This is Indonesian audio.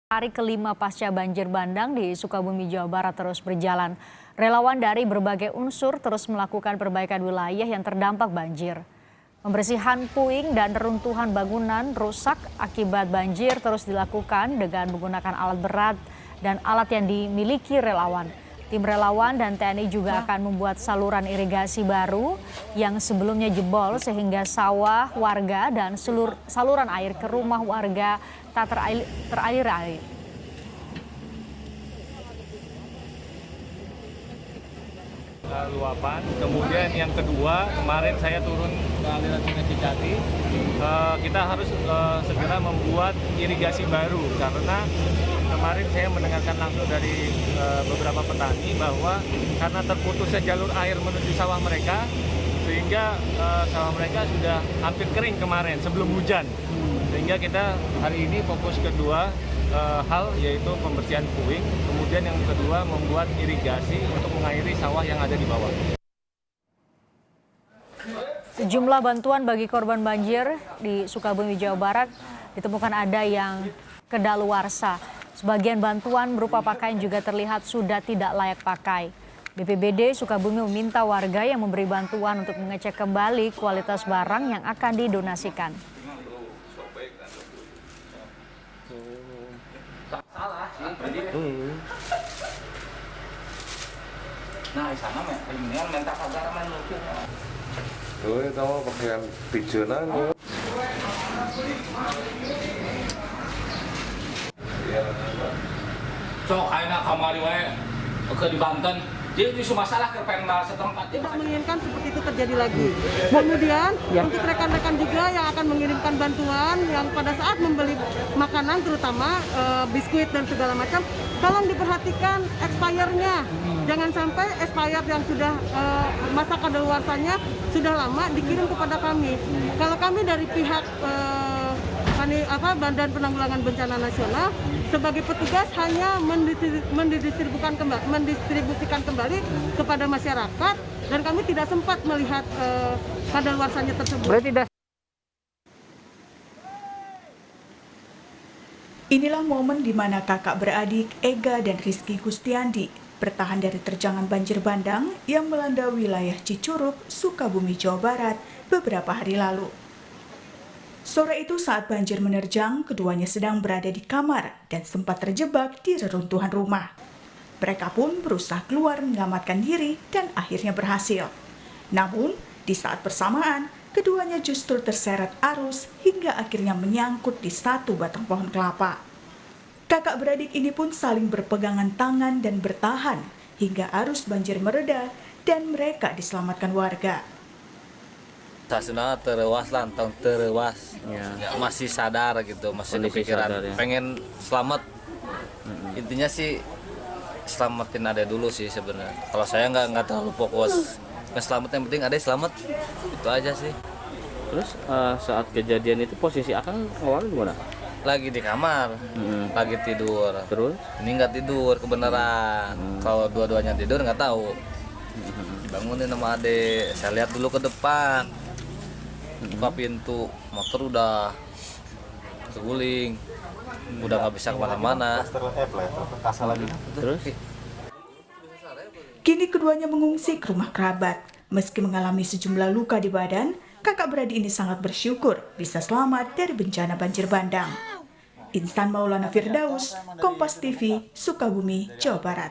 Hari kelima pasca banjir bandang di Sukabumi, Jawa Barat terus berjalan. Relawan dari berbagai unsur terus melakukan perbaikan wilayah yang terdampak banjir. Pembersihan puing dan reruntuhan bangunan rusak akibat banjir terus dilakukan dengan menggunakan alat berat dan alat yang dimiliki relawan. Tim relawan dan TNI juga akan membuat saluran irigasi baru yang sebelumnya jebol sehingga sawah warga dan saluran air ke rumah warga tak teralir air. Luapan. Kemudian yang kedua, kemarin saya turun ke aliran Sungai Cicati. Kita harus segera membuat irigasi baru karena kemarin saya mendengarkan langsung dari beberapa petani bahwa karena terputusnya jalur air menuju sawah mereka, sehingga sawah mereka sudah hampir kering kemarin sebelum hujan. Sehingga kita hari ini fokus kedua hal yaitu pembersihan puing, kemudian yang kedua membuat irigasi untuk mengairi sawah yang ada di bawah. Sejumlah bantuan bagi korban banjir di Sukabumi, Jawa Barat ditemukan ada yang kedaluarsa. Sebagian bantuan berupa pakaian juga terlihat sudah tidak layak pakai. BPBD Sukabumi meminta warga yang memberi bantuan untuk mengecek kembali kualitas barang yang akan didonasikan. Salah sih, Nah, di sana ini minta pagar mendukung. Tahu pakaian pijenan. Cok, kayaknya kamari wae ke di Banten. Dia isu masalah ke Pemda setempat. Tidak menginginkan seperti itu terjadi lagi. Kemudian untuk rekan-rekan juga yang akan mengirimkan bantuan yang pada saat membeli makanan terutama biskuit dan segala macam, tolong diperhatikan expirednya. Jangan sampai expired yang sudah masa kadaluarsanya sudah lama dikirim kepada kami. Kalau kami dari pihak Badan Penanggulangan Bencana Nasional sebagai petugas hanya mendistribusikan kembali kepada masyarakat dan kami tidak sempat melihat kadaluarsanya tersebut. Inilah momen di mana kakak beradik Ega dan Rizky Gustiandi bertahan dari terjangan banjir bandang yang melanda wilayah Cicurug, Sukabumi, Jawa Barat beberapa hari lalu. Sore itu saat banjir menerjang, keduanya sedang berada di kamar dan sempat terjebak di reruntuhan rumah. Mereka pun berusaha keluar menyelamatkan diri dan akhirnya berhasil. Namun, di saat bersamaan, keduanya justru terseret arus hingga akhirnya menyangkut di satu batang pohon kelapa. Kakak beradik ini pun saling berpegangan tangan dan bertahan hingga arus banjir mereda dan mereka diselamatkan warga. Saya terewas lantang terewas, ya, masih sadar gitu, masih kepikiran, sadar, ya. Pengen selamat. Intinya sih selamatin adek dulu sih sebenarnya. Kalau saya nggak terlalu fokus, selamat yang penting adek selamat, itu aja sih. Terus saat kejadian itu posisi akang awalnya gimana? Lagi di kamar, lagi tidur. Terus? Ini nggak tidur kebenaran. Kalau dua-duanya tidur nggak tahu. Dibangunin sama adek, saya lihat dulu ke depan. Buka pintu, motor udah keguling, udah nggak bisa kemana-mana. Terus? Kini keduanya mengungsi ke rumah kerabat. Meski mengalami sejumlah luka di badan, kakak beradik ini sangat bersyukur bisa selamat dari bencana banjir bandang. Insan Maulana Firdaus, Kompas TV, Sukabumi, Jawa Barat.